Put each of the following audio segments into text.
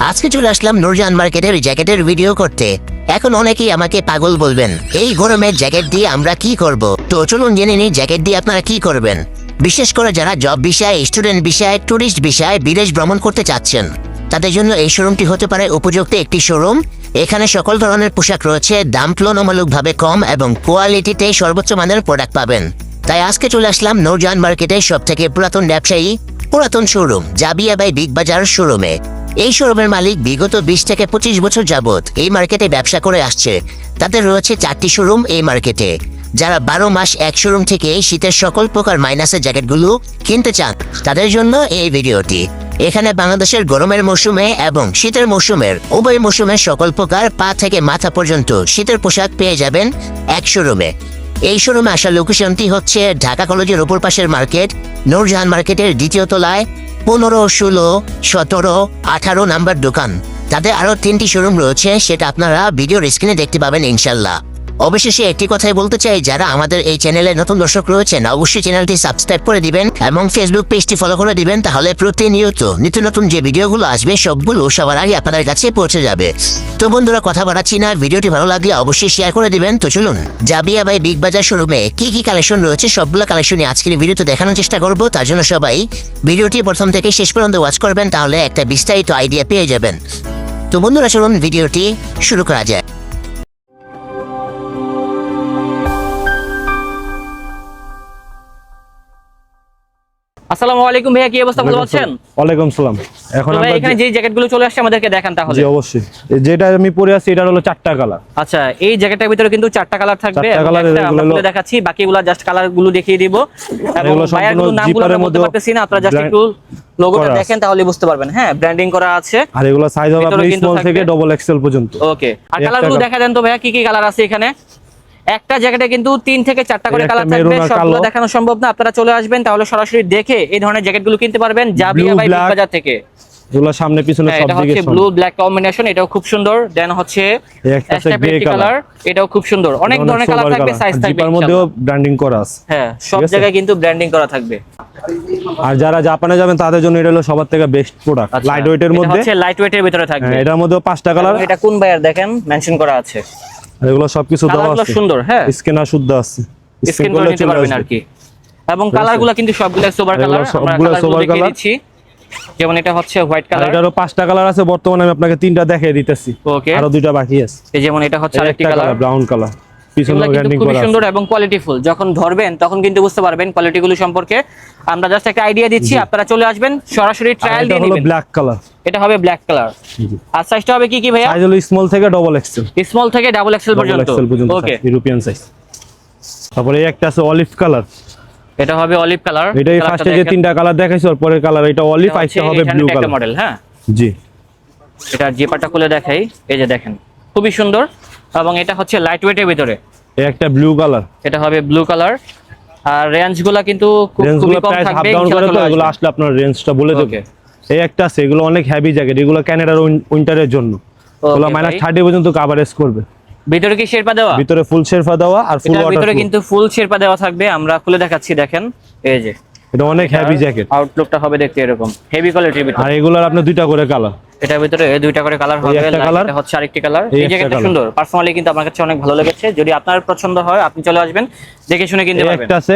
আজকে চলে আসলাম নূরজাহান মার্কেটের জ্যাকেটের ভিডিও করতে। এখন অনেকেই আমাকে পাগল বলবেন, এই গরমের জ্যাকেট দিয়ে আমরা কি করব। তো চলুন জেনে নিই জ্যাকেট দিয়ে আপনারা কি করবেন। বিশেষ করে যারা জব বিষয়ে, স্টুডেন্ট বিষয়ে, ট্যুরিস্ট বিষয়ে বিদেশ ভ্রমণ করতে চাচ্ছেন, তাদের জন্য এই শোরুমটি হতে পারে উপযুক্ত একটি শোরুম। এখানে সকল ধরনের পোশাক রয়েছে, দাম তুলনামূলকভাবে কম এবং কোয়ালিটিতে সর্বোচ্চ মানের প্রোডাক্ট পাবেন। তাই আজকে চলে আসলাম নূরজাহান মার্কেটের সবথেকে পুরাতন ব্যবসায়ী, পুরাতন শোরুম জাবিয়া বাই বিগ বাজার শোরুমে। এই শোরুমের মালিক বিগত 20 থেকে 25 বছর যাবত এই মার্কেটে ব্যবসা করে আসছে। তাদের রয়েছে 4টি শোরুম এই মার্কেটে। যারা 12 মাস এক শোরুম থেকে শীতের সকল প্রকার মাইনাসের জ্যাকেটগুলো কিনতে চান, তাদের জন্য এই ভিডিওটি। এখানে বাংলাদেশের গরমের মৌসুমে এবং শীতের মৌসুমের উভয় মৌসুমের সকল প্রকার পা থেকে মাথা পর্যন্ত শীতের পোশাক পেয়ে যাবেন এক শোরুমে। এই শোরুমে আসার লোকেশনটি হচ্ছে ঢাকা কলেজের উপর পাশের মার্কেট, নূরজাহান মার্কেটের দ্বিতীয় তলায় 15, 16, 17, 18 নাম্বার দোকান। তাদের আরও 3টি শোরুম রয়েছে, সেটা আপনারা ভিডিওর স্ক্রিনে দেখতে পাবেন ইনশাল্লাহ। অবশেষে একটি কথাই বলতে চাই, যারা আমাদের এই চ্যানেলে নতুন দর্শক রয়েছেন অবশ্যই চ্যানেলটি সাবস্ক্রাইব করে দিবেন এবং ফেসবুক পেজটি ফলো করে দিবেন। তাহলে প্রতিনিয়ত নিত্য নতুন যে ভিডিওগুলো আসবে সবগুলো সবার আগে আপনাদের কাছে পৌঁছে যাবে। তো বন্ধুরা, কথা বাড়াচ্ছি না, ভিডিওটি ভালো লাগলে অবশ্যই শেয়ার করে দিবেন। তো চলুন জাবিয়া বাই বিগ বাজার শোরুমে কি কি কালেকশন রয়েছে সবগুলো কালেকশনই আজকের ভিডিওতে দেখানোর চেষ্টা করব। তার জন্য সবাই ভিডিওটি প্রথম থেকে শেষ পর্যন্ত ওয়াচ করবেন, তাহলে একটা বিস্তারিত আইডিয়া পেয়ে যাবেন। তো বন্ধুরা, চলুন ভিডিওটি শুরু করা যায়। আসসালামু আলাইকুম ভাইয়া, কি অবস্থা, ভালো আছেন? ওয়ালাইকুম সালাম। এখন আমরা এখানে যে জ্যাকেটগুলো চলে আসছে আমাদেরকে দেখান তাহলে। জি অবশ্যই, যেটা আমি পরে আছি এটা হলো 4টা কালার। আচ্ছা, এই জ্যাকেটের ভিতরে কিন্তু 4টা কালার থাকবে। আমরা খুলে দেখাচ্ছি, বাকিগুলো জাস্ট কালারগুলো দেখিয়ে দিব এবং ভাইয়াগুলোর নামগুলো আমরা বলতে পারতেছি না, আপনারা জাস্ট একটু লোগোটা দেখেন তাহলে বুঝতে পারবেন। হ্যাঁ, ব্র্যান্ডিং করা আছে। আর এগুলো সাইজ হবে আপনার স্মল থেকে ডবল এক্সেল পর্যন্ত। ওকে, আর কালারগুলো দেখা দেন তো ভাইয়া, কি কি কালার আছে এখানে। একটা জ্যাকেটে কিন্তু 3 থেকে 4টা করে কালার থাকবে, সবগুলো দেখানো সম্ভব না। আপনারা চলে আসবেন, তাহলে সরাসরি দেখে এই ধরনের জ্যাকেটগুলো কিনতে পারবেন জাবিয়া বাই বিগ বাজার থেকে। এগুলো সামনে পিছনে সব দিকে ব্লু ব্ল্যাক কম্বিনেশন, এটাও খুব সুন্দর। দেন হচ্ছে গ্রে কালার, এটাও খুব সুন্দর। অনেক ধরনের কালার থাকবে, সাইজ থাকবে, জিপার মধ্যেও ব্র্যান্ডিং করা আছে। হ্যাঁ, সব জায়গায় কিন্তু ব্র্যান্ডিং করা থাকবে। আর যারা জাপানে যাবেন তাদের জন্য এটা হলো সবার থেকে বেস্ট প্রোডাক্ট। লাইট ওয়েটের মধ্যে, এটা হচ্ছে লাইট ওয়েটের ভিতরে থাকবে। এটার মধ্যে 5টা কালার। এটা কোন বায়ার দেখেন মেনশন করা আছে। এগুলো সবকিছু দেওয়া আছে, সুন্দর। হ্যাঁ, স্ক্যানার শুদ্ধ আছে, স্ক্যান করে নিতে পারবেন আর কি। এবং কালারগুলো কিন্তু সবগুলো সোবার কালার। আমরা কালারগুলো দেখিয়ে দিচ্ছি। যেমন এটা হচ্ছে হোয়াইট কালার, এটারও 5টা কালার আছে। বর্তমানে আমি আপনাকে 3টা দেখিয়ে দিতেছি, ওকে, আরো 2টা বাকি আছে। এই যেমন এটা হচ্ছে আরেকটি কালার, ব্রাউন কালার। পিছনে ব্র্যান্ডিং খুব করা আছে, সুন্দর এবং কোয়ালিটিফুল। যখন ধরবেন তখন কিন্তু বুঝতে পারবেন কোয়ালিটিগুলো সম্পর্কে। আমরা জাস্ট একটা আইডিয়া দিচ্ছি, আপনারা চলে আসবেন, সরাসরি ট্রায়াল দিয়ে নেবেন। এটা হলো ব্ল্যাক কালার, এটা হবে ব্ল্যাক কালার। আর সাইজটা হবে কি কি ভাইয়া? সাইজ হলো স্মল থেকে ডবল এক্সেল, স্মল থেকে ডাবল এক্সেল পর্যন্ত। ওকে, ইউরোপিয়ান সাইজ। তারপরে এই একটা আছে অলিভ কালার, এটা হবে অলিভ কালার। এটাই ফার্স্টে যে 3টা কালার দেখাইছি, ওর পরের কালার এটা অলিভ, আইটা হবে ব্লু কালার মডেল। হ্যাঁ জি, এটা জিপারটা খুলে দেখাই, এই যে দেখেন খুবই সুন্দর। এবং এটা হচ্ছে লাইট ওয়েটের ভিতরে, এই একটা ব্লু কালার, এটা হবে ব্লু কালার। আর রেঞ্জগুলো কিন্তু খুবই কম থাকবে, এগুলো আসলে আপনার রেঞ্জটা বলে দেব। এই একটা আছে, এগুলো অনেক হেভি জ্যাকেট, এগুলো কানাডার উইন্টারের জন্য। এগুলো -30 পর্যন্ত কভারেজ করবে। ভিতরে কি শেরপা দেওয়া? ভিতরে ফুল শেরপা দেওয়া, আর ফুল ওয়াটার ভিতরে কিন্তু ফুল শেরপা দেওয়া থাকবে। আমরা খুলে দেখাচ্ছি, দেখেন এই যে এটা অনেক হেভি জ্যাকেট। আউটলুকটা হবে দেখতে এরকম হেভি কোয়ালিটির ভিতরে। আর এগুলোর আপনি 2টা করে কালার, এটার ভিতরে 2টা করে কালার হবে। এটা হচ্ছে আরেকটি কালার। এই জ্যাকেটটা সুন্দর, পার্সোনালি কিন্তু আমার কাছে অনেক ভালো লেগেছে। যদি আপনার পছন্দ হয় আপনি চলে আসবেন, দেখে শুনে কিনতে পারবেন। একটা আছে,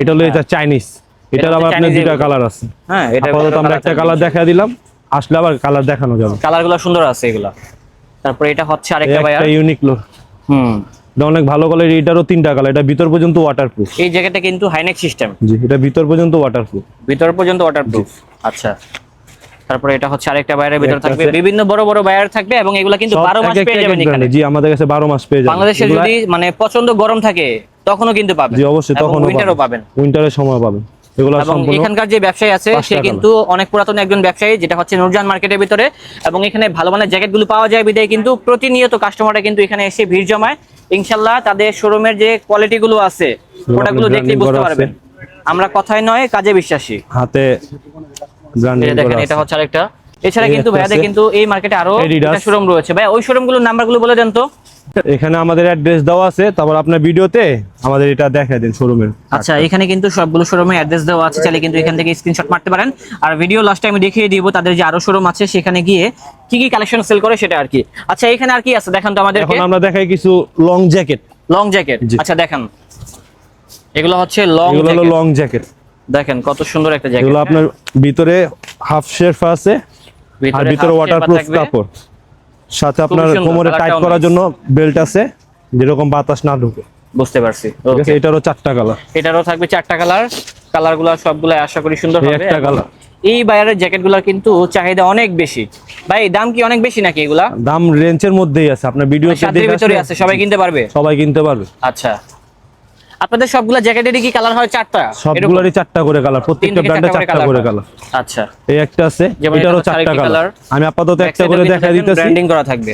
এটা হলো এটা চাইনিজ, এটার আবার আপনার 2টা কালার আছে। হ্যাঁ, এটা আপাতত আমরা একটা কালার দেখাই দিলাম, আসলে আবার কালার দেখানো যাবে। কালারগুলো সুন্দর আছে এগুলা। তারপর এটা হচ্ছে আরেকটা ভাইয়া, একটা ইউনিক লুক। এটা অনেক ভালো কালার, এটারও 3টা কালার। এটা ভিতর পর্যন্ত ওয়াটারপ্রুফ। এই জ্যাকেটটা কিন্তু হাইনেক সিস্টেম। জি, এটা ভিতর পর্যন্ত ওয়াটারপ্রুফ, ভিতর পর্যন্ত ওয়াটারপ্রুফ। আচ্ছা, তারপরে এটা হচ্ছে আরেকটা বায়ারের ভিতর থাকবে, বিভিন্ন বড় বড় বায়ার থাকবে এবং এগুলা কিন্তু 12 মাস পেয়ে যাবেন এখানে। জি, আমাদের কাছে 12 মাস পেয়ে যাবেন। বাংলাদেশে যদি মানে প্রচন্ড গরম থাকে তখনও কিন্তু পাবেন। জি অবশ্যই, তখনও উইন্টারও পাবেন, উইন্টারের সময় পাবেন। এগুলো সম্পূর্ণ এখানকার যে ব্যবসায়ী আছে সে কিন্তু অনেক পুরাতন একজন ব্যবসায়ী, যেটা হচ্ছে নূরজাহান মার্কেটের ভিতরে। এবং এখানে ভালো মানের জ্যাকেটগুলো পাওয়া যায় বিধায় কিন্তু প্রতিনিয়ত কাস্টমাররা কিন্তু এখানে এসে ভিড় জমায়। ইনশাআল্লাহ তাদের শোরুমের যে কোয়ালিটিগুলো আছে প্রোডাক্টগুলো দেখলে বুঝতে পারবেন। আমরা কথায় নয় কাজে বিশ্বাসী। হাতে ব্র্যান্ডিং করা। দেখেন এটা হচ্ছে আরেকটা, এছাড়া এই কিন্তু একটা ভাইয়াদের আছে। কিন্তু এই মার্কেটে আরো Adidas। শোরুম রয়েছে ভাই, ওই শোরুমগুলোর নাম্বারগুলো বলে দেন তো। এখানে আমাদের অ্যাড্রেস দেওয়া আছে, তারপর আপনার ভিডিওতে আমাদের এটা দেখায় দিন শোরুমের। আচ্ছা, এখানে কিন্তু সবগুলো শোরুমের অ্যাড্রেস দেওয়া আছে, চাইলে কিন্তু এখান থেকে স্ক্রিনশট মারতে পারেন। আর ভিডিও লাস্টে আমি দেখিয়ে দিব তাদের যে আরো শোরুম আছে সেখানে গিয়ে কি কি কালেকশন সেল করে সেটা আর কি। আচ্ছা, এখানে আর কি আছে দেখান তো আমাদেরকে। এখন আমরা দেখাই কিছু লং জ্যাকেট। লং জ্যাকেট, জি। আচ্ছা দেখান। এগুলো হচ্ছে লং এগুলো হলো জ্যাকেট, লং জ্যাকেট। দেখেন কত সুন্দর একটা জ্যাকেট। এগুলো আপনার ভিতরে হাফ শেরফ আছে, আর ভিতরে half ওয়াটারপ্রুফ shape থাকবে। কাপড়, সাথে খুবই আপনার সুন্দর, কোমরে টাইট কালারটাও করার nice। জন্য বেল্ট আছে, যেরকম বাতাস না ঢুকে। বুঝতে পারছি। ঠিক আছে, Okay। এটারও 4টা কালার। এটারও থাকবে 4টা কালার, কালারগুলো সবগুলো আশা করি সুন্দর এই হবে। একটা এবং কালার। এই বায়ারের জ্যাকেটগুলোর কিন্তু চাহিদা অনেক বেশি ভাই, দাম কি অনেক বেশি নাকি এগুলা? দাম রেঞ্জের মধ্যেই আছে, আপনার ভিডিওতে সাধ্যের দেখে ভিতরে আসলে আছে, সবাই কিনতে পারবে। সবাই কিনতে পারবে। আচ্ছা, আপনাদের সবগুলা জ্যাকেটেরই কি কালার হয় 4টা? সবগুলোরই 4টা করে কালার, প্রত্যেকটা ব্র্যান্ডে 4টা করে কালার। আচ্ছা, এই একটা আছে, যেমন এটারও এটা 4টা আরেকটি কালার। colour। আমি আপাতত একটা করে দেখাই দিতেছি, ব্র্যান্ডিং করা থাকবে।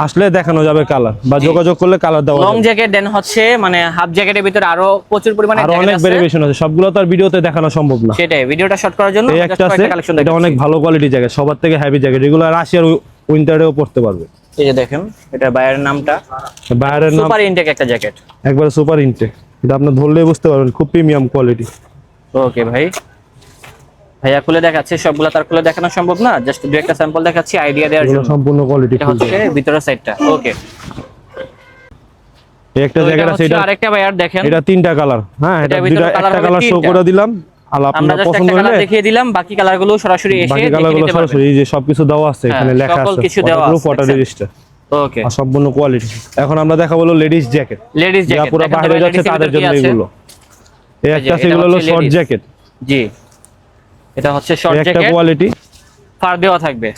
আসলে দেখানো যাবে কালার, বা যোগাযোগ করলে কালার দেওয়া লং যাবে। জ্যাকেট দেন হচ্ছে মানে হাফ জ্যাকেটের ভিতরে আরো প্রচুর পরিমাণে আরো জ্যাকেট অনেক আছে। ভেরিয়েশন আছে, সবগুলো তো আর ভিডিওতে দেখানো সম্ভব না। সেটাই, ভিডিওটা শর্ট করার জন্য এই just একটা আছে, কয়েকটা কালেকশন এটা দেখাচ্ছি। অনেক ভালো কোয়ালিটি জ্যাকেট, সবার থেকে হেভি জ্যাকেট, এগুলো রাশিয়ার উইন্টারেও পড়তে পারবে। এই যে দেখেন, এটা বায়ারের নামটা বাইরের নাম সুপার ইনটেক একটা জ্যাকেট। একবার সুপার ইনটেক, এটা আপনি ধরলেই বুঝতে পারবেন, খুব প্রিমিয়াম কোয়ালিটি। ওকে ভাই, ভাইয়া খুলে দেখাচ্ছে, সবগুলা তার খুলে দেখানো সম্ভব না, জাস্ট দুই একটা স্যাম্পল দেখাচ্ছি আইডিয়া দেওয়ার এগুলো জন্য। সম্পূর্ণ কোয়ালিটি। এটা হচ্ছে ভিতরের সাইডটা। ওকে, এই একটা জ্যাকেট আছে, এটা আরেকটা ভাইয়ার দেখেন, এটা 3টা কালার। হ্যাঁ, এটা এটার ভিতরে দুইটা, colour একটা হবে কালার শো 3টা। করে দিলাম, আর আমরা আপনার জাস্ট পছন্দ একটা কালার হলে দেখিয়ে দিলাম, বাকি কালারগুলো সরাসরি এসে বাকি দেখে কালারগুলো নিতে পারবেন। সরাসরি এই যে সবকিছু দেওয়া আছে, হ্যাঁ, এখানে লেখা সকল আছে কিছু দেওয়া ওয়াটারপ্রুফ, আছে, ওয়াটার দেখছেন? রেজিস্টার, ওকে, আর সম্পূর্ণ কোয়ালিটি। এখন আমরা দেখাবো হলো লেডিস জ্যাকেট, লেডিস যা জ্যাকেট পুরো বাইরে যাচ্ছে তাদের জন্য এগুলো। এই একটা আছে, এগুলো হলো শর্ট জ্যাকেট। জি, এটা হচ্ছে শর্ট এই একটা জ্যাকেট, কোয়ালিটি, ফার দেওয়া থাকবে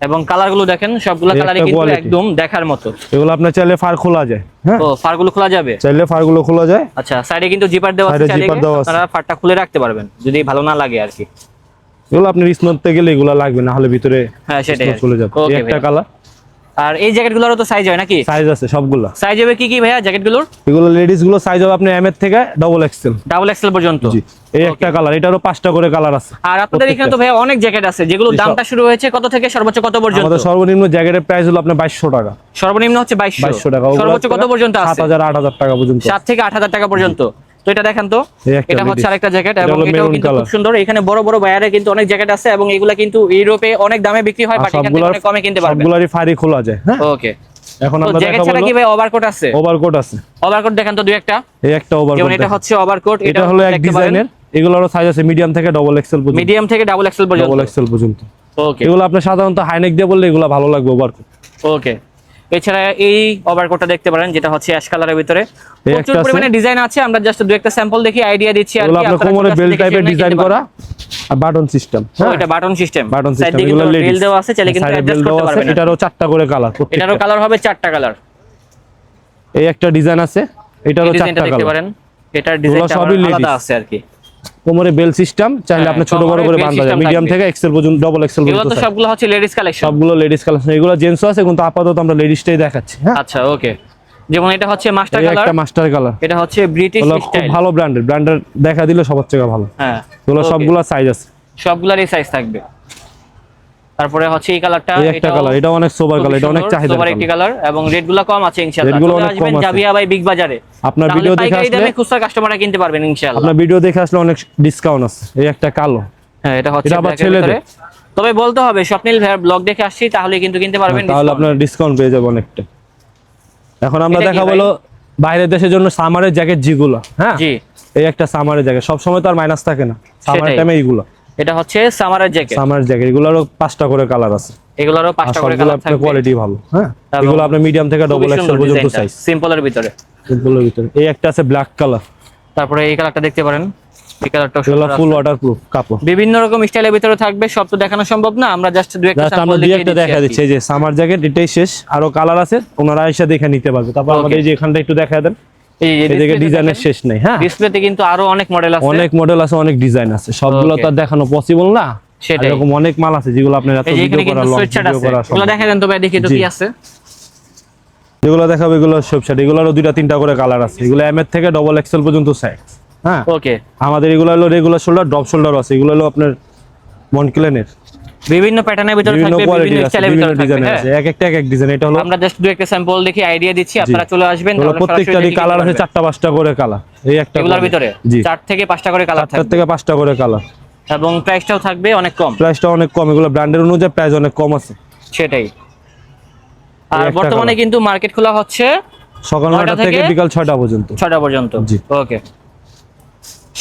এবং কালারগুলো দেখেন সবগুলো এই কালারই একটা কিন্তু quality। একদম দেখার মতো। এগুলো আপনার চাইলে ফার খোলা যায়। হ্যাঁ, ও, ফারগুলো খোলা যাবে। চাইলে ফারগুলো খোলা যায়। আচ্ছা, সাইডে কিন্তু জিপার দেওয়া আছে, Side এ চাইলে zipper দেওয়া আছে। আপনারা ফারটা খুলে রাখতে পারবেন যদি ভালো না লাগে আর কি। এগুলো আপনার স্নোতে গেলে এগুলো লাগবে না, হলে ভিতরে হ্যাঁ, সেটাই snow চলে যাবে। ওকে এই একটা ভাইয়া। কালার। আর এই জ্যাকেটগুলোরও তো সাইজ হয় নাকি? সাইজ আছে সবগুলা। সাইজ হবে কি কি ভাইয়া জ্যাকেটগুলোর? এগুলো লেডিস গুলো সাইজ হবে আপনার এম এর থেকে ডবল এক্সেল। ডাবল এক্সেল পর্যন্ত। জি, এই একটা কালার, এটারও 5টা করে কালার আছে। আর আপনাদের এখানে তো ভাইয়া অনেক জ্যাকেট আছে, যেগুলো জি, দামটা শুরু হয়েছে কত থেকে সর্বোচ্চ কত পর্যন্ত? আমাদের সর্বনিম্ন জ্যাকেটের প্রাইস হলো আপনার 2200 টাকা। সর্বনিম্ন হচ্ছে 2200 টাকা। সর্বোচ্চ কত পর্যন্ত আছে? 7000 8000 টাকা পর্যন্ত। 7 থেকে 8000 টাকা পর্যন্ত। তো এটা দেখেন তো, এই একটা এটা হচ্ছে ladies। আরেকটা জ্যাকেট এটা এবং হলো এটাও maroon কিন্তু খুব color। সুন্দর। এখানে বড় বড় বায়ারে কিন্তু অনেক জ্যাকেট আছে এবং এগুলা কিন্তু ইউরোপে অনেক দামে বিক্রি হয়, আর বাট এখান থেকে সবগুলোর অনেক কমে কিনতে পারবেন। সবগুলোরই ফাড়ি খোলা যায়। হ্যাঁ, ওকে, এখন তো আমরা জ্যাকেট দেখাবো ছাড়া কি ভাই ওভারকোট আছে? ওভারকোট আছে। ওভারকোট দেখেন তো দুই একটা। এই একটা যেমন ওভারকোট, এটা হচ্ছে ওভারকোট, এটা হলো এক ডিজাইনের। এগুলোরও সাইজ আছে মিডিয়াম থেকে ডবল এক্সেল পর্যন্ত। মিডিয়াম থেকে ডাবল এক্সেল পর্যন্ত। ডবল এক্সেল পর্যন্ত। ওকে, এগুলো আপনি সাধারণত হাইনেক দিয়ে বললে এগুলো ভালো লাগবে ওভারকোট। ওকে। এছাড়া এই ওভারকোটটা দেখতে পারেন, যেটা হচ্ছে অ্যাশ কালারের ভিতরে এই প্রচুর একটা আছে। পরিমাণে ডিজাইন আছে। আমরা জাস্ট দুই একটা স্যাম্পল দেখি, আইডিয়া দিচ্ছি আর এগুলো কি। আপনার কোমরে বেল্ট টাইপের ডিজাইন করা, আর বাটন সিস্টেম। ও, এটা button system. Button side system, দিয়ে এগুলো কিন্তু লেডিস। বেল দেওয়া আছে, চাইলে কিন্তু অ্যাডজাস্ট করতে পারবেন। এটারও 4টা করে কালার। এটারও কালার হবে 4টা কালার। এই একটা ডিজাইন আছে, এটারও 4টা দেখতে কালার। পারেন, এটার ডিজাইনটা সবই ladies। আলাদা আছে আর কি। কোমরে বেল সিস্টেম, চাইলে হ্যাঁ, আপনি ছোট বড় কোমরে করে bell বাঁধা যায়, system মিডিয়াম থাকবে। থেকে এক্সেল পর্যন্ত, ডবল এক্সেল এগুলো পর্যন্ত তো size। সবগুলো হচ্ছে লেডিস কালেকশন। সবগুলো লেডিস কালেকশন, এগুলো জেন্টসও আছে কিন্তু আপাতত আমরা লেডিসটাই দেখাচ্ছি। হ্যাঁ, আচ্ছা, ওকে। যেমন এটা হচ্ছে মাস্টার এই কালার, একটা মাস্টার কালার, এটা হচ্ছে ব্রিটিশ এগুলো খুব স্টাইল। ভালো ব্র্যান্ডের দেখা দিলে সবার থেকে ভালো। হ্যাঁ, এগুলো okay। সবগুলো সাইজ আছে, সবগুলারই সাইজ থাকবে। তারপরে হচ্ছে এই কালারটা, এই একটা কালার, এটা অনেক সোবার কালার, এটা অনেক চাহিদা। সুপার একটি কালার এবং রেটগুলো কম আছে ইনশাআল্লাহ। রেটগুলো চলে অনেক আসবেন কম আছে। জাবিয়া ভাই বিগ বাজারে। আপনার তাহলে ভিডিও দেখে পাইকারি আসলে, দামে খুচরা কাস্টমাররা কিনতে পারবেন ইনশাআল্লাহ। আপনার ভিডিও দেখে আসলে অনেক ডিসকাউন্ট আছে। এই একটা কালো, হ্যাঁ, এটা হচ্ছে এটা আবার black এর ছেলেদের। ভিতরে। তবে বলতে হবে স্বপ্নিল ভাইয়ের ব্লগ দেখে আসছি, তাহলে কিন্তু কিনতে পারবেন। তাহলে discount। আপনার ডিসকাউন্ট পেয়ে যাবে অনেকটা। এখন আমরা এটা কি দেখাবো ভাই? হলো বাইরের দেশের জন্য সামারের জ্যাকেট যেগুলো। হ্যাঁ, জি, এই একটা সামারের জ্যাকেট, সব সময় তো আর মাইনাস থাকে না, সামার সেটাই। টাইমে এইগুলো এটা হচ্ছে সামারের জ্যাকেট। সামার জ্যাকেট, এগুলোরও 5টা করে কালার আছে, এগুলোরও আর 5টা করে সবগুলো কালার আপনার থাকবে। কোয়ালিটি ভালো। হ্যাঁ, এবং এগুলো আপনার মিডিয়াম থেকে ডবল এক্সেল পর্যন্ত সাইজ, সিম্পলের ভিতরে। এগুলোর ভিতরে এই একটা আছে ব্ল্যাক কালার, তারপরে এই কালারটা দেখতে পারেন, এই কালারটা এগুলো ফুল ওয়াটারপ্রুফ কাপড়। বিভিন্ন রকম স্টাইলের ভিতরে থাকবে, সব তো দেখানো সম্ভব না, আমরা জাস্ট দুই একটা জাস্ট স্যাম্পল আমরা দুই দেখিয়ে একটা দেখা দিচ্ছি। এই যে সামার জ্যাকেট, এটাই শেষ, আরো কালার আছে, ওনারা এসে দেখে নিতে পারবে। তারপর Okay। আমাদের এই যে এখানটা একটু দেখা দেন, এদিকে ডিজাইনের শেষ নেই। হ্যাঁ, ডিসপ্লেতে কিন্তু আরো অনেক মডেল আছে, অনেক মডেল আছে, অনেক ডিজাইন আছে, সবগুলো তো আর দেখানো পসিবল না। সেটাই। এরকম অনেক মাল আছে যেগুলো আপনার এত এই যে ভিডিও এখানে করা, কিন্তু লং সোয়েটশার্ট ভিডিও আছে, করা এগুলো দেখা দেন তো ভাই, দেখি তো জি। কি আছে। যেগুলো দেখাবো এগুলো সব শার্ট, এগুলোরও 2-3টা করে কালার আছে, এগুলো এম এর থেকে ডবল এক্সেল পর্যন্ত সাইজ। হ্যাঁ, ওকে, আমাদের এগুলো হলো রেগুলার শোল্ডার, ড্রপ শোল্ডার আছে, এগুলো হলো আপনার মনক্লেনের। বিভিন্ন প্যাটার্নের ভিতরে বিভিন্ন থাকবে, কোয়ালিটি বিভিন্ন আছে, স্টাইলের বিভিন্ন ভিতরে থাকবে। ডিজাইন হ্যাঁ, আছে, এক একটা এক এক ডিজাইন। এটা হলো আমরা জাস্ট দুই একটা স্যাম্পল দেখে আইডিয়া দিচ্ছি, আপনারা চলে আসবেন, এগুলো তাহলে প্রত্যেকটারই সরাসরি কালার আছে 4টা 5টা করে কালার। এই একটা এগুলোর ভিতরে জি 4 থেকে 5টা করে কালার 4 থাকবে থেকে 5টা করে কালার, এবং প্রাইসটাও থাকবে অনেক কম। প্রাইসটা অনেক কম, এগুলো ব্র্যান্ডের অনুযায়ী প্রাইস অনেক কম আছে। সেটাই। আর একটা বর্তমানে colour। কিন্তু মার্কেট খোলা হচ্ছে সকাল 9টা 9টা থেকে বিকাল 6টা পর্যন্ত। 6টা পর্যন্ত। জি। ওকে।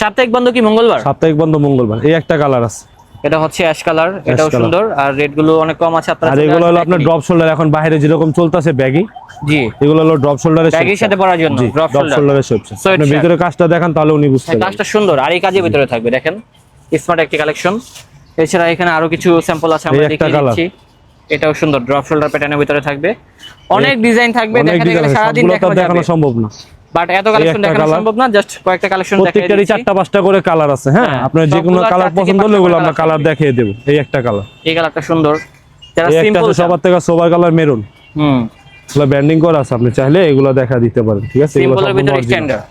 সাপ্তাহিক বন্ধ কি মঙ্গলবার? সাপ্তাহিক বন্ধ মঙ্গলবার। এই একটা কালার আছে, এটা হচ্ছে অ্যাশ কালার, এটাও colour। সুন্দর, আর রেট গুলো অনেক কম আছে। আপনারা আর চলে এগুলো হলো আসবেন আপনার এখনই। ড্রপ শোল্ডার, এখন বাইরে যেরকম চলতেছে ব্যাগি, জি, এগুলো হলো ড্রপ শোল্ডারের ব্যাগের সাথে পরার জন্য ড্রপ ড্রপ শোল্ডার। শোল্ডারের শেপ। Sweatshirt। আপনি ভিতরে কাজটা দেখান তাহলে উনি বুঝতে পারবেন। কাজটা সুন্দর, আর এই কাজের ভিতরে থাকবে, দেখেন স্মার্ট একটি কালেকশন। এছাড়া এখানে আরো কিছু স্যাম্পল আছে, আমরা এই একটা দেখিয়ে colour। দিচ্ছি। এটাও সুন্দর, ড্রপ শোল্ডার প্যাটার্নের ভিতরে থাকবে, অনেক ডিজাইন থাকবে, অনেক দেখাতে ডিজাইন গেলে আছে, সারাদিন সবগুলো তো দেখানো দেখানো যাবে, সম্ভব না। বাট এত কালেকশন একটা দেখানো colour। সম্ভব না, জাস্ট কয়েকটা কালেকশন দেখাই প্রত্যেকটারই দিচ্ছি। 4টা 5টা করে কালার আছে। হ্যাঁ, হ্যাঁ, আপনার যে কোনো সবগুলো কালার 4 থেকে পছন্দ 5টা হলে ওগুলো করে আমরা colour কালার থাকবে। দেখিয়ে দেবো। এই একটা কালার, এই কালারটা সুন্দর, যারা এই একটা সিম্পল আছে সবার থেকে সোবার কালার মেরুন, এগুলো ব্র্যান্ডিং করা আছে, আপনি চাইলে এগুলো দেখা দিতে পারেন। ঠিক আছে, এগুলো সিম্পলের সম্পূর্ণ ভিতরে original। স্ট্যান্ডার্ড।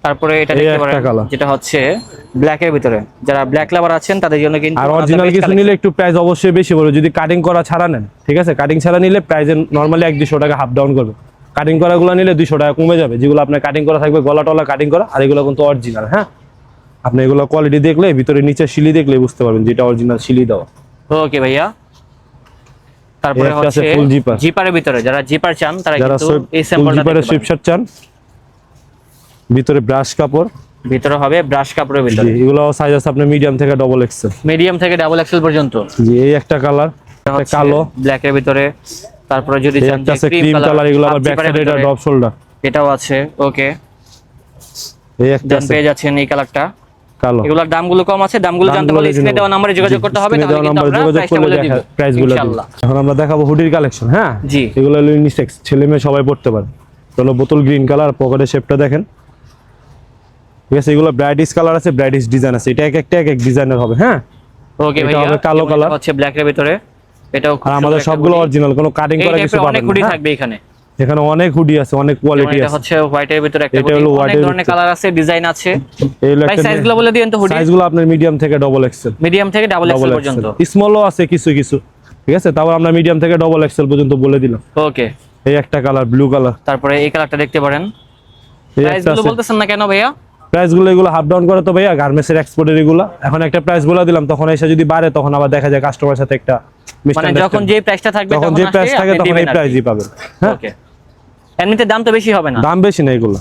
তারপরে এটা এই দেখতে একটা পারেন, colour। যেটা হচ্ছে ব্ল্যাক এর ভিতরে, যারা ব্ল্যাক লাভার আছেন তাদের জন্য কিন্তু আর one of the original best কিছু collection। নিলে একটু প্রাইস অবশ্যই বেশি পড়বে যদি কাটিং করা ছাড়া নেন। ঠিক আছে, কাটিং ছাড়া নিলে প্রাইসে নরমালি 1-200 টাকা হাফ ডাউন করবে। কাটিং করা গুলো নিলে 200 টাকা কমে যাবে, যেগুলো আপনার কাটিং করা থাকবে গলা টলা কাটিং করা, আর এগুলো কিন্তু অরিজিনাল। হ্যাঁ, আপনি এগুলো কোয়ালিটি দেখলে, ভিতরে নিচে শিলি দেখলে বুঝতে পারবেন যেটা অরিজিনাল শিলি দেওয়া। ওকে ভাইয়া। তারপরে এই একটা আছে হচ্ছে full zipper। জিপারের ভিতরে, যারা জিপার চান তারা যারা কিন্তু এই স্যাম্পলটা জিপারের দেখতে সুইপ পারেন। শার্ট চান, ভিতরে ব্রাশ কাপড়, ভিতরে হবে ব্রাশ কাপড়ের জি ভিতরে, এগুলো সাইজ আছে আপনার মিডিয়াম থেকে ডবল এক্সেল। মিডিয়াম থেকে ডাবল এক্সেল পর্যন্ত। জি, এই একটা কালার, কালো, ব্ল্যাক এর ভিতরে। তারপরে যদি এই চান একটা যে আছে ক্রিম ক্রিম কালার, কালার, এগুলো আবার ব্যাক সাইডে এটা ড্রপ শোল্ডার, এটাও আছে। ওকে, এই একটা দেন আছে পেয়ে যাচ্ছেন এই কালারটা। কালো। এগুলোর দামগুলো কম আছে, দামগুলো জানতে দামগুলো হলে দেখে স্ক্রিনে নেবো। দেওয়া নম্বরে যোগাযোগ করতে হবে, স্ক্রিনে তাহলে দেওয়া কিন্তু নম্বরে আমরা যোগাযোগ প্রাইসটা করলে বলে দিব প্রাইসগুলো দিব। ইনশাআল্লাহ। এখন আমরা দেখাবো হুডির কালেকশন। হ্যাঁ, জি। এগুলো হলো ইউনিসেক্স, ছেলে মেয়ে সবাই পড়তে পারে। হলো বোতল গ্রিন কালার, পকেটের শেপটা দেখেন। ঠিক আছে, এগুলো ব্রাইটিশ কালার আছে, ব্রাইটিশ ডিজাইন আছে, এটা এক একটা এক এক ডিজাইনের হবে। হ্যাঁ, ওকে এটা ভাইয়া, হবে কালো যেমন কালার। এটা হচ্ছে ব্ল্যাক এর ভিতরে, এটাও খুব আর আমাদের সুন্দর একটা সবগুলো hoodie। অরিজিনাল, কোনো কাটিং এই করা কিছু টাইপের অনেক পাবেন হুডি না। থাকবে এখানে। এখানে অনেক হুডি আছে, অনেক কোয়ালিটি এটা আছে। হচ্ছে হোয়াইটের ভিতরে একটা এটা hoodie, হলো অনেক white এর ধরনের ভিতরে। কালার আছে, ডিজাইন আছে। এই হলো ভাই একটা সাইজগুলো বলে দিবেন তো হুডি? সাইজগুলো আপনার মিডিয়াম থেকে ডবল এক্সেল, মিডিয়াম থেকে ডাবল ডবল এক্সেল পর্যন্ত। এক্সেল, স্মলও আছে কিছু কিছু। ঠিক আছে, তারপর আমরা মিডিয়াম থেকে ডবল এক্সেল পর্যন্ত বলে দিলাম। ওকে, এই একটা কালার ব্লু কালার, তারপরে এই কালারটা দেখতে পারেন। এই প্রাইস একটা গুলো আছে। বলতেছেন না কেন ভাইয়া? প্রাইসগুলো এগুলো হাফ ডাউন করে তো ভাইয়া, গার্মেন্টসের এক্সপোর্টের এগুলো। এখন একটা প্রাইস বলে দিলাম, তখন এসে যদি বাড়ে তখন আবার দেখা যায় কাস্টমারের সাথে একটা মানে যখন যে প্রাইসটা থাকবে তখন যে প্রাইস থাকে তখন এই প্রাইসই পাবেন। হ্যাঁ, ওকে, এমনিতে দাম তো বেশি হবে না? দাম বেশি না এগুলো।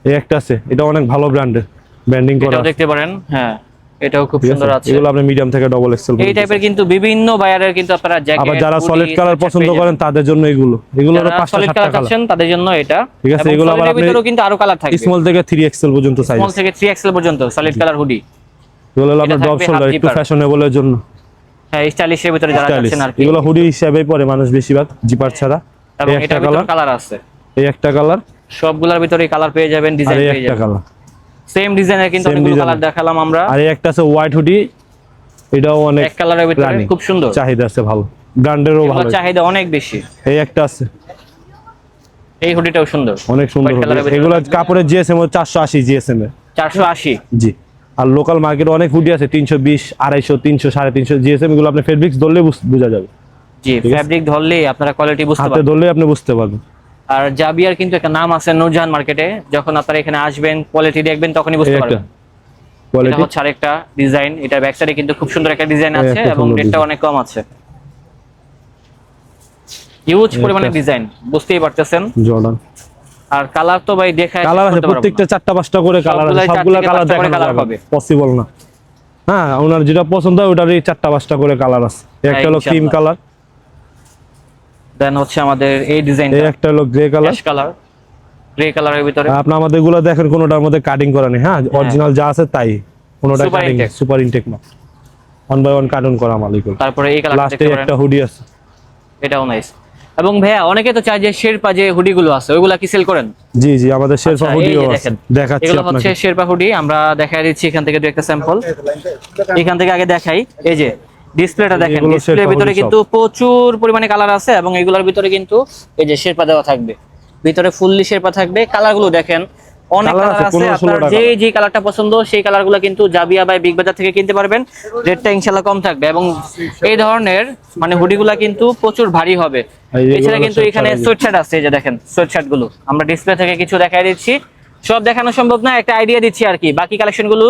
এই একটা আছে, এটা অনেক ভালো ব্র্যান্ডের, ব্র্যান্ডিং করা এটাও দেখতে পারেন। হ্যাঁ, এটাও খুব ঠিক সুন্দর আছে? আছে। এগুলো আপনি মিডিয়াম থেকে ডবল এক্সেল এই টাইপের কিন্তু বিভিন্ন বায়ারের কিন্তু আপনারা জ্যাকেট, আবার যারা সলিড কালার পছন্দ করেন তাদের জন্য এগুলো, এগুলোর 5টা সলিড 7টা কালার কালার। চাচ্ছেন তাদের জন্য এটা। ঠিক আছে, এবং এগুলো আবার solid এর আপনি ভিতরেও কিন্তু আরো কালার থাকবে, স্মল থেকে 3 এক্সেল পর্যন্ত সাইজ। স্মল থেকে 3 এক্সেল পর্যন্ত সলিড কালার হুডি। এগুলো হলো এটা আপনার ড্রপ থাকবে শোল্ডার, half একটু zipper। ফ্যাশনেবলের জন্য, হ্যাঁ, স্টাইলিশের ভিতরে যারা স্টাইলিশ। চাচ্ছেন আর কি। এগুলো হুডি হিসাবেই পরে মানুষ বেশিরভাগ, জিপার ছাড়া। এবং এই একটা এটার কালার, ভিতরে কালার আছে, এই একটা কালার, সবগুলোর ভিতরে কালার পেয়ে যাবেন, আর ডিজাইন এই পেয়ে একটা যাবেন। কালার, সেম ডিজাইনের কিন্তু Same অনেকগুলো design কালার দেখালাম আমরা। আর এই একটা আছে হোয়াইট হুডি, এটাও অনেক এক কালারের ভিতরে রানিং, খুব সুন্দর, চাহিদা আছে ভালো, ব্র্যান্ডেরও ভালো। এগুলোর চাহিদা অনেক বেশি। এই একটা আছে, এই হুডিটাও সুন্দর, অনেক সুন্দর White colour এর hoodie। ভিতরে এগুলো থাকবে। কাপড়ের জিএসএম 480 জিএসএম এর। 480। জি, আর লোকাল মার্কেটে অনেক হুডি আছে 320, 250, 300, 350 জিএসএম। এগুলো আপনি ফেব্রিক্স ধরলে বোঝা যাবে, জি, ফ্যাব্রিক ধরলেই আপনারা কোয়ালিটি বুঝতে হাতে পারবেন। ধরলে আপনি বুঝতে পারবেন। আর জাবিয়ার কিন্তু একটা নাম আছে নূরজাহান মার্কেটে, যখন আপনারা এখানে আসবেন কোয়ালিটি দেখবেন তখনই এই বুঝতে একটা পারবেন। এটা কোয়ালিটি, হচ্ছে আরেকটা ডিজাইন, এটা ব্যাক সাইডে কিন্তু খুব সুন্দর একটা ডিজাইন আছে একটা এবং সুন্দর রেটটা design। অনেক কম আছে। হিউজ পরিমাণে একটা- ডিজাইন, বুঝতেই পারতেছেন। জর্ডান আর কালার তো ভাই দেখায় কালার আছে, প্রত্যেকটা 4টা 5টা করে কালার আছে, সবগুলাই 4 সবগুলা থেকে কালার 5টা করে দেখানো colour যাবে হবে। পসিবল না। হ্যাঁ, ওনার যেটা পছন্দ হয় ওটারই 4টা 5টা করে কালার আছে। এই একটা হলো ক্রিম ইনশাআল্লাহ। কালার, দেন হচ্ছে আমাদের এই এই ডিজাইনটা একটা হলো grey colour. Ash colour, grey কালারের ভিতরে আপনি আমাদের গুলো দেখেন, কোনোটার মধ্যে কাটিং করা নেই। হ্যাঁ, অরিজিনাল যা আছে তাই, কোনোটা Super cutting intake। Super intake না, 1 বাই 1 কার্টুন করা মালিক। তারপরে এই কালারটা লাস্টে দেখতে পারেন, একটা হুডি আছে। এটাও নাইস। এবং ভাইয়া অনেকে তো চায় যে শেরপা যে হুডি গুলো আছে ওইগুলা কি সেল করেন? জি জি, আমাদের শেরপা আচ্ছা, এই হুডিও যে আছে, দেখেন, দেখাচ্ছি এগুলো আপনাকে। হচ্ছে শেরপা হুডি, আমরা দেখাই দিচ্ছি এখান থেকে একটা স্যাম্পল। এখান থেকে আগে দেখাই, এই যে ডিসপ্লেটা দেখেন, এগুলো ডিসপ্লের শেরপা ভিতরে hoodie কিন্তু প্রচুর পরিমাণে কালার আছে এবং এগুলোর ভিতরে কিন্তু এই যে শেরপা দেওয়া থাকবে, ভিতরে ফুললি শেরপা থাকবে। কালার গুলো দেখেন অনেক Colour কালার আছে, আছে, 15-16 আপনার টাকা। যে কালারটা পছন্দ সেই কালারগুলো কিন্তু জাবিয়া বাই বিগ বাজার থেকে কিনতে পারবেন। রেটটা ইনশাআল্লাহ কম থাকবে এবং এই ধরনের মানে হুডিগুলা কিন্তু প্রচুর ভারী হবে। এই যে এছাড়া এগুলো কিন্তু এখানে sweatshirt সোয়েটশার্ট আছে, এই যে দেখেন সোয়েটশার্ট গুলো আমরা ডিসপ্লে থেকে কিছু দেখাই দিচ্ছি, সব দেখানো সম্ভব না, একটা আইডিয়া দিচ্ছি আর কি। বাকি কালেকশন গুলো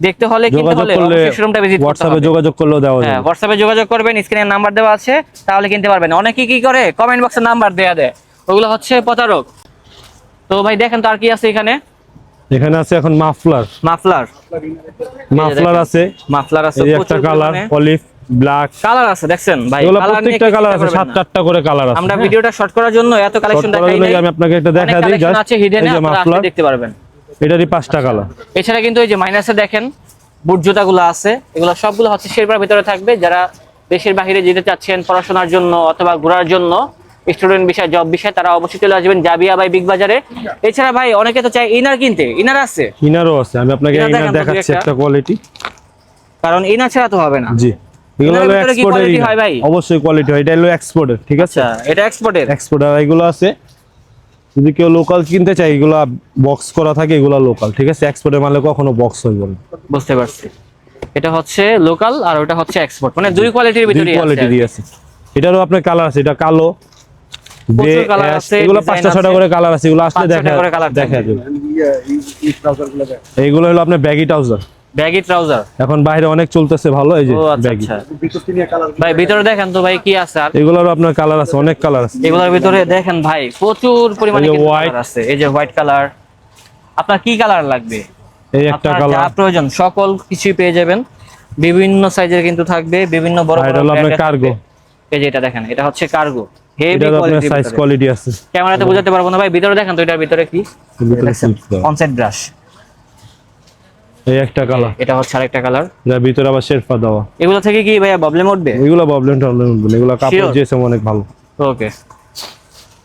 দেখতে হলে কিনতে যোগাযোগ হলে করলে অবশ্যই শোরুমটা ভিজিট করতে হোয়াটসঅ্যাপে হবে। যোগাযোগ করলেও দেওয়া হ্যাঁ, যাবে। হোয়াটসঅ্যাপে যোগাযোগ করবেন, স্ক্রিনে নাম্বার দেওয়া আছে, তাহলে কিনতে পারবেন। অনেকে কি করে কমেন্ট বক্সে নাম্বার দেয়া দেয়, ওগুলো হচ্ছে প্রতারক। তো ভাই দেখেন তো আর কি আছে এখানে। এখানে আছে এখন মাফলার মাফলার আছে, মাফলার আছে এই যে একটা প্রচুর কালার পরিমাণে। অলিভ ব্ল্যাক, কালার আছে দেখছেন ভাই, এগুলো কালার নিয়ে প্রত্যেকটা কিছু কালার চিন্তা আছে, করবেন না। 7-8টা করে কালার আছে। আমরা হ্যাঁ? ভিডিওটা শর্ট করার জন্য এত কালেকশন Short করার দেখাই জন্য নাই, আমি আপনাকে এটা দেখা দিই, কালেকশন just আছে হিডেন, এই যে আপনারা আসলে মাফলার, দেখতে পারবেন। এটারই 5টা কালার। এছাড়া কিন্তু এই যে মাইনাসে দেখেন বুট জুতাগুলো আছে, এগুলো সবগুলো হচ্ছে শেরপার ভিতরে থাকবে। যারা দেশের বাইরে যেতে চাচ্ছেন পড়াশোনার জন্য অথবা ঘোরার জন্য, স্টুডেন্ট বিষয়, জব বিষয়, তারা অবশ্যই চলে আসবেন জাবিয়া বাই বিগ বাজারে। এছাড়া ভাই অনেকে তো চায় ইনার কিনতে, ইনার আছে, ইনারও আছে, আমি আপনাকে ইনার ইনার দেখান তো দেখাচ্ছি দুই একটা। একটা কোয়ালিটি। কারণ ইনার ছাড়া তো হবে না। জি, এগুলো ইনারের হলো ভিতরে কি এক্সপোর্টের quality হয় ভাই? অবশ্যই কোয়ালিটি হয়, এটা হলো এক্সপোর্টের, ঠিক আছে? আচ্ছা, এটা এক্সপোর্টের। এক্সপোর্টার এগুলো আছে। যদি কেউ লোকাল কিনতে চায়, এগুলো বক্স করা থাকে, এগুলো লোকাল, ঠিক আছে? এক্সপোর্টের মালে কখনো বক্স হইব না। বুঝতে পারছি, এটা হচ্ছে লোকাল আর ওটা হচ্ছে এক্সপোর্ট, মানে দুই কোয়ালিটির দুই ভিতরে কোয়ালিটিরই আছে। এটারও আপনার কালার আছে, এটা কালো, গ্রে, প্রচুর colour অ্যাশ, আছে, এগুলো design 5টা-6টা আছে। করে কালার আছে, এগুলো আসলে 5-6টা দেখা করে colour দেখা থাকবে। যাবে। এইগুলো হলো আপনার ব্যাগি ট্রাউজার, ব্যাগি ট্রাউজার। এখন বাইরে অনেক চলতেছে ভালো, এই যে ও আচ্ছা ব্যাগি। আচ্ছা ভাই, ভিতরে দেখেন তো ভাই কি আছে। আর এগুলোর আপনার কালার আছে, অনেক কালার আছে। এগুলোর ভিতরে দেখেন ভাই প্রচুর পরিমাণে এই যে কিন্তু white। কালার আছে। এই যে হোয়াইট কালার, আপনার কি কালার লাগবে, এই একটা আপনার যা কালার, প্রয়োজন সকল কিছুই পেয়ে যাবেন। বিভিন্ন সাইজের কিন্তু থাকবে, বিভিন্ন বড় আর বড় এটা হলো আপনার brand এর কার্গো। থাকবে। এই যে এটা দেখেন, এটা হচ্ছে কার্গো, হেভি এটার আপনার সাইজ কোয়ালিটি। কোয়ালিটি আছে। ক্যামেরাতে বোঝাতে পারবো না ভাই, ভিতরে দেখেন তো এটার ভিতরে কি ভিতরে clips দেওয়া। Onside brush. এই একটা কালার, এটা হচ্ছে আরেকটা কালার। যার ভিতরে আবার শেরপা দেওয়া। এগুলো থেকে কি ভাইয়া প্রবলেম উঠবে? এগুলো প্রবলেম টবলেম বলে, এগুলো কাপড় Sure? যেসব অনেক ভালো। ওকে।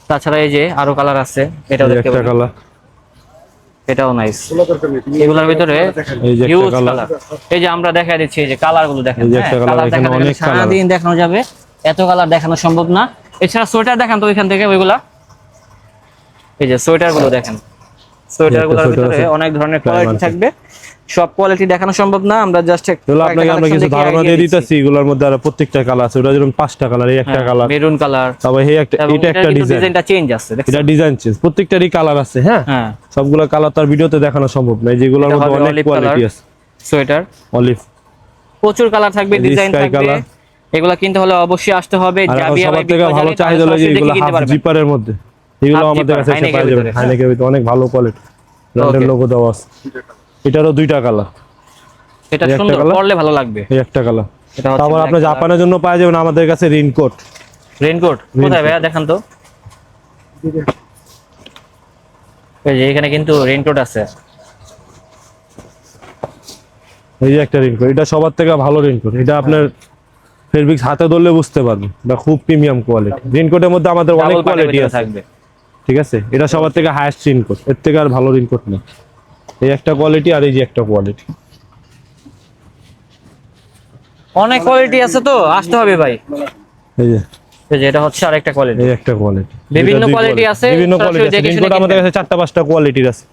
তাছাড়া এই যে আরো কালার আছে, এটাও এই দেখতে একটা পারেন, কালার, এটাও নাইস। এগুলোর ভিতরে এই যে একটা হিউজ কালার, কালার। এই যে আমরা দেখাই দিচ্ছি, এই যে কালার গুলো দেখেন। এই যে হ্যাঁ, একটা কালার, কালার এখানে দেখানো অনেক যাবে, সারাদিন দেখানো যাবে, এত কালার দেখানো সম্ভব না। এছাড়া সোয়েটার দেখান তো ওইখান থেকে ওইগুলা। এই যে সোয়েটার গুলো দেখেন, সোয়েটার গুলোর sweater ভিতরে আছে। অনেক ধরনের Prime কোয়ালিটি আছে। থাকবে, সব কোয়ালিটি দেখানো সম্ভব না, আমরা জাস্ট এগুলো আপনাকে আমরা কিছু ধারণা দিয়ে দিতেছি। এগুলোর মধ্যে আর প্রত্যেকটা কালার আছে, ওটা যেরকম 5টা কালার, এই একটা কালার, মেরুন কালার, তারপর এই একটা, এবং এটা একটা ডিজাইন, ডিজাইনটা চেঞ্জ আছে দেখছেন? এটা ডিজাইন চেঞ্জ, প্রত্যেকটারই কালার আছে। হ্যাঁ, হ্যাঁ, সবগুলো কালার তার ভিডিওতে দেখানো সম্ভব না, যেগুলোর এটা মধ্যে হবে অনেক olive কোয়ালিটি color। আছে। সোয়েটার অলিভ, প্রচুর কালার থাকবে, এই যে ডিজাইন sky থাকবে। color। এগুলা কিনতে হলে অবশ্যই আসতে হবে আর এখন জাবিয়া বাই সবার বিগ থেকে ভালো বাজারে, চাহিদা লাগে সরাসরি এগুলো দেখে কিনতে হাফ পারবেন। জিপারের মধ্যে, এগুলো Half আমাদের zipper, কাছে Heineken পাওয়া যাবে। ভিতরে, হাইনেকের ভিতরে অনেক ভালো কোয়ালিটি, ব্র্যান্ডের Okay. লোগো দেওয়া আছে। এটারও 2টা কালার, এটা এই একটা সুন্দর, colour। পরলে ভালো লাগবে। এই একটা কালার। এটা হচ্ছে তারপর black আপনি color। জাপানের জন্য পাওয়া যাবেন আমাদের কাছে রেইনকোট। রেইনকোট কোথায় ভাইয়া দেখান তো? এই যে এখানে কিন্তু রেইনকোট আছে। এই যে একটা রেইনকোট, এটা সবার থেকে ভালো রেইনকোট। এটা আপনার ফেব্রিক্স হাতে ধরলে বুঝতে পারবেন, এটা খুব প্রিমিয়াম কোয়ালিটি। রেইনকোটের মধ্যে আমাদের অনেক ডাবল পার্টের কোয়ালিটি ভিতরে আছে, থাকবে। ঠিক আছে? এটা সবার থেকে হাইয়েস্ট রেইনকোট, এর থেকে আর ভালো রেইনকোট নেই। এই একটা কোয়ালিটি আর এই যে একটা কোয়ালিটি। অনেক কোয়ালিটি আছে, তো আসতে হবে ভাই। এই যে এই যে এটা হচ্ছে আরেকটা কোয়ালিটি। এই একটা কোয়ালিটি, বিভিন্ন quality আছে, বিভিন্ন সরাসরি কোয়ালিটি আছে। দেখে শুনে রেইনকোট আমাদের কিনবেন। কাছে 4টা-5টা কোয়ালিটির আছে,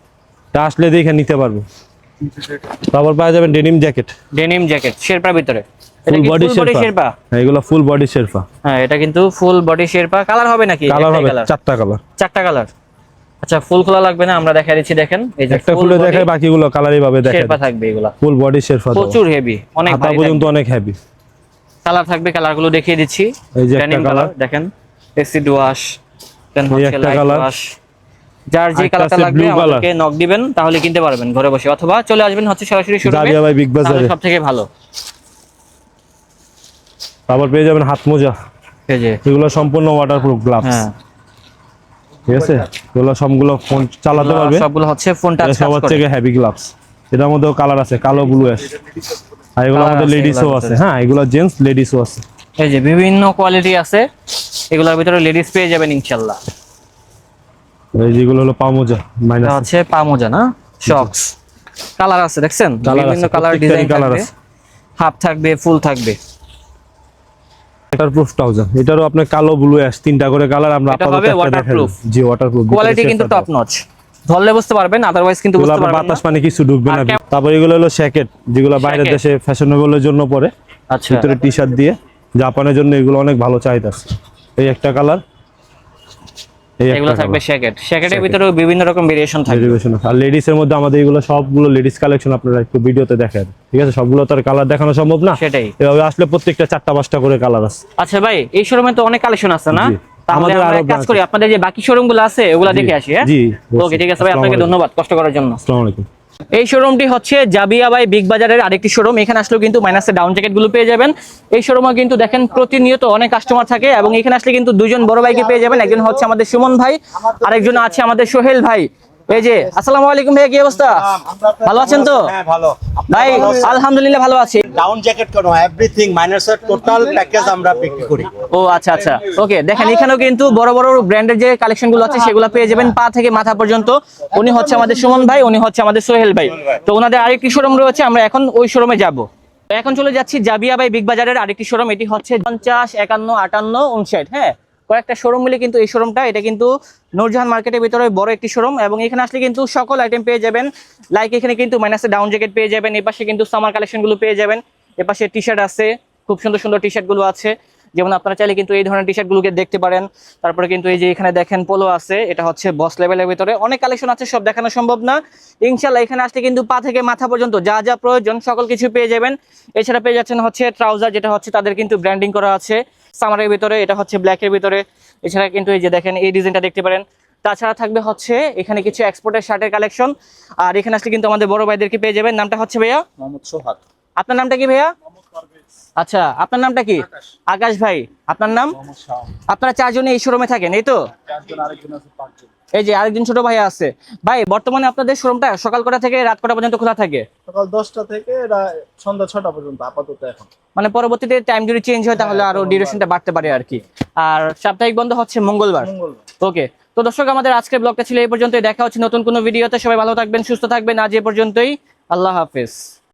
তা আসলে দেখে নিতে পারবো। তারপর পাওয়া যাবেন ডেনিম জ্যাকেট, ডেনিম জ্যাকেট শেরপার ভিতরে। এটা ফুল কি বডি ফুল বডি শেরপা? হ্যাঁ, এগুলো ফুল বডি শেরপা। হ্যাঁ, এটা কিন্তু ফুল বডি শেরপা। কালার হবে নাকি? কালার একটাই হবে কালার? 4টা কালার। 4টা কালার। আচ্ছা, ফুল খোলা লাগবে না, আমরা দেখাই দিচ্ছি দেখেন। এই যে একটা খুলে দেখাই, বাকিগুলো কালারই ভাবে দেখাই। শেরপা থাকবে এগুলা। ফুল বডি শেরপা দেওয়া। প্রচুর হেভি, অনেক হাতা ভারী পর্যন্ত থাকবে। অনেক হেভি। কালার থাকবে, কালারগুলো দেখিয়ে দিচ্ছি। এই যে একটা ডেনিম কালার, কালার দেখেন, এসিড ওয়াশ, দেন এই হচ্ছে একটা লাইট কালার। ওয়াশ। যার যে আরেকটা কালারটা আছে লাগবে blue color। আমাদেরকে নক দিবেন, তাহলে কিনতে পারবেন ঘরে বসে, অথবা চলে আসবেন হচ্ছে সরাসরি শোরুমে, জাবিয়া বাই বিগ বাজারে। সবথেকে ভালো। তারপর পেয়ে যাবেন হাত মোজা, এই যে এগুলো সম্পূর্ণ ওয়াটারপ্রুফ গ্লাভস, হ্যাঁ, ঠিক আছে? এগুলো সবগুলো ফোন চালাতে পারবে, সবগুলো হচ্ছে ফোন টাচ এটা সবার করে। থেকে হেভি গ্লাভস। এটার মধ্যেও কালার আছে, কালো ব্লু অ্যাশ, আর এগুলো Colour আমাদের আছে লেডিসও এগুলোর আছে। ভিতরে। হ্যাঁ, এগুলো জেন্টস লেডিসও আছে। এই যে বিভিন্ন কোয়ালিটি আছে, এগুলোর ভিতরে লেডিস পেয়ে যাবেন ইনশাআল্লাহ। এই যেগুলো হলো পা মোজা এটা মাইনাস, হচ্ছে পা মোজা না, শক্স। কালার আছে দেখছেন, কালার বিভিন্ন আছে, কালার প্রত্যেকটারই ডিজাইন কালার থাকবে, আছে। হাফ থাকবে, ফুল থাকবে। ওয়াটারপ্রুফ ট্রাউজার, এটারও আপনার কালো ব্লু অ্যাশ 3টা করে কালার আমরা এটা আপাতত হবে একটা দেখাই। waterproof। জি, ওয়াটারপ্রুফ, কোয়ালিটি কিন্তু টপ নচ। ধরলে বুঝতে পারবেন, আদারওয়াইজ কিন্তু এগুলো বুঝতে আপনার পারবেন বাতাস না। পানি কিছু ঢুকবে না। আর তারপর এগুলো হলো জ্যাকেট, যেগুলো বাইরের জ্যাকেট। দেশে ফ্যাশনেবলের জন্য পরে, আচ্ছা, ভিতরে টি শার্ট দিয়ে। জাপানের জন্য এগুলো অনেক ভালো চাহিদা আছে। এই একটা কালার, এই এগুলো একটা থাকবে কালার। জ্যাকেট। জ্যাকেটের ভিতরেও বিভিন্ন রকম ভেরিয়েশন থাকবে। ডেরিভেশন। আর লেডিস এর মধ্যে আমাদের এগুলো সবগুলো লেডিস কালেকশন, আপনারা একটু ভিডিওতে দেখেন, ঠিক আছে? সবগুলো তো আর কালার দেখানো সম্ভব না, সেটাই। এভাবে আসলে প্রত্যেকটা 4টা-5টা করে কালার আছে। আচ্ছা ভাই, এই শোরুমে তো অনেক কালেকশন আছে না? জি। তাহলে আমাদের আমরা আরো এক কাজ branch করি, আছে। আপনাদের যে বাকি শোরুম গুলো আছে ওগুলা জি, দেখে আসি। হ্যাঁ, জি, ওকে, অবশ্যই। ঠিক আছে ভাই, আপনাকে আসসালামু ধন্যবাদ কষ্ট করার জন্য। আসসালামু আলাইকুম। এই শোরুমটি হচ্ছে জাবিয়া বাই বিগ বাজারের আরেকটি শোরুম। এখানে আসলেও কিন্তু মাইনাসে ডাউন জ্যাকেট গুলো পেয়ে যাবেন। এই শোরুমে কিন্তু দেখেন প্রতিনিয়ত অনেক কাস্টমার থাকে, এবং এখানে আসলে কিন্তু দুজন বড় ভাইকে পেয়ে যাবেন। একজন হচ্ছে আমাদের সুমন ভাই, আরেকজন আছে আমাদের সোহেল ভাই। এই যে, আসসালামু আলাইকুম ভাই, কি অবস্থা? ভালো আছেন তো? হ্যাঁ ভালো। ভাই আলহামদুলিল্লাহ ভালো আছি। ডাউন জ্যাকেট কোনো এভরিথিং মাইনাসের টোটাল প্যাকেজ আমরা বিক্রি করি। ও আচ্ছা আচ্ছা, ওকে। দেখেন এখানেও কিন্তু বড় বড় ব্র্যান্ডের যে কালেকশন গুলো আছে সেগুলো পেয়ে যাবেন পা থেকে মাথা পর্যন্ত। উনি হচ্ছে আমাদের সুমন ভাই, উনি হচ্ছে আমাদের সোহেল ভাই। তো ওনাদের আরেকটি শোরুম রয়েছে, আমরা এখন ওই শোরুমে যাব। এখন চলে যাচ্ছি জাবিয়া বাই বিগ বাজারের আরেকটি শোরুম। এটি হচ্ছে 50, 51, 58, 59। হ্যাঁ, কয়েকটা শোরুম মিলে কিন্তু এই শোরুমটা, এটা কিন্তু নূরজাহান মার্কেটের ভিতরে বড় একটি শোরুম, এবং এখানে আসলে কিন্তু সকল আইটেম পেয়ে যাবেন। লাইক এখানে কিন্তু মাইনাসে ডাউন জ্যাকেট পেয়ে যাবেন, এপাশে কিন্তু সামার কালেকশন গুলো পেয়ে যাবেন, এপাশে টি শার্ট আছে, খুব সুন্দর সুন্দর টি শার্ট গুলো আছে। যেমন আপনারা চাইলে কিন্তু এই ধরনের টি শার্ট গুলোকে দেখতে পারেন। তারপরে কিন্তু এই যে এখানে দেখেন পোলো আছে, এটা হচ্ছে বস লেভেলের ভিতরে অনেক কালেকশন আছে, সব দেখানো সম্ভব না। ইনশাল্লাহ এখানে আসলে কিন্তু পা থেকে মাথা পর্যন্ত যা যা প্রয়োজন সকল কিছু পেয়ে যাবেন। এছাড়া পেয়ে যাচ্ছেন হচ্ছে ট্রাউজার, যেটা হচ্ছে তাদের কিন্তু ব্র্যান্ডিং করা আছে সামারের ভিতরে, এটা হচ্ছে ব্ল্যাকের ভিতরে। এছাড়া কিন্তু এই যে দেখেন এই ডিজাইনটা দেখতে পারেন। তাছাড়া থাকবে হচ্ছে এখানে কিছু এক্সপোর্টের শার্টের কালেকশন। আর এখানে আসলে কিন্তু আমাদের বড় ভাইদেরকে পেয়ে যাবেন। নামটা হচ্ছে ভাইয়া? মোহাম্মদ সোহাগ। আপনার নামটা কি ভাইয়া? আচ্ছা, আপনার নামটা কি? আকাশ ভাই। আপনার নাম? আপনারা 4 জনে এই শোরুমে থাকেন, এই তো? এই যে আরেকজন ছোট ভাই আছে। ভাই বর্তমানে আপনাদের শোরুমটা সকাল কটা থেকে রাত কটা পর্যন্ত খোলা থাকে? সকাল 10টা থেকে সন্ধ্যা 6টা পর্যন্ত আপাতত এখন। মানে পরবর্তীতে টাইম যদি চেঞ্জ হয় তাহলে আরো ডিউরেশনটা বাড়তে পারে আর কি। আর সাপ্তাহিক বন্ধ হচ্ছে মঙ্গলবার। ওকে, তো দর্শক আমাদের আজকের ব্লগটা ছিল এই পর্যন্তই। দেখা হচ্ছে নতুন কোনো ভিডিওতে। সবাই ভালো থাকবেন, সুস্থ থাকবেন। আজ এ পর্যন্তই, আল্লাহ হাফেজ।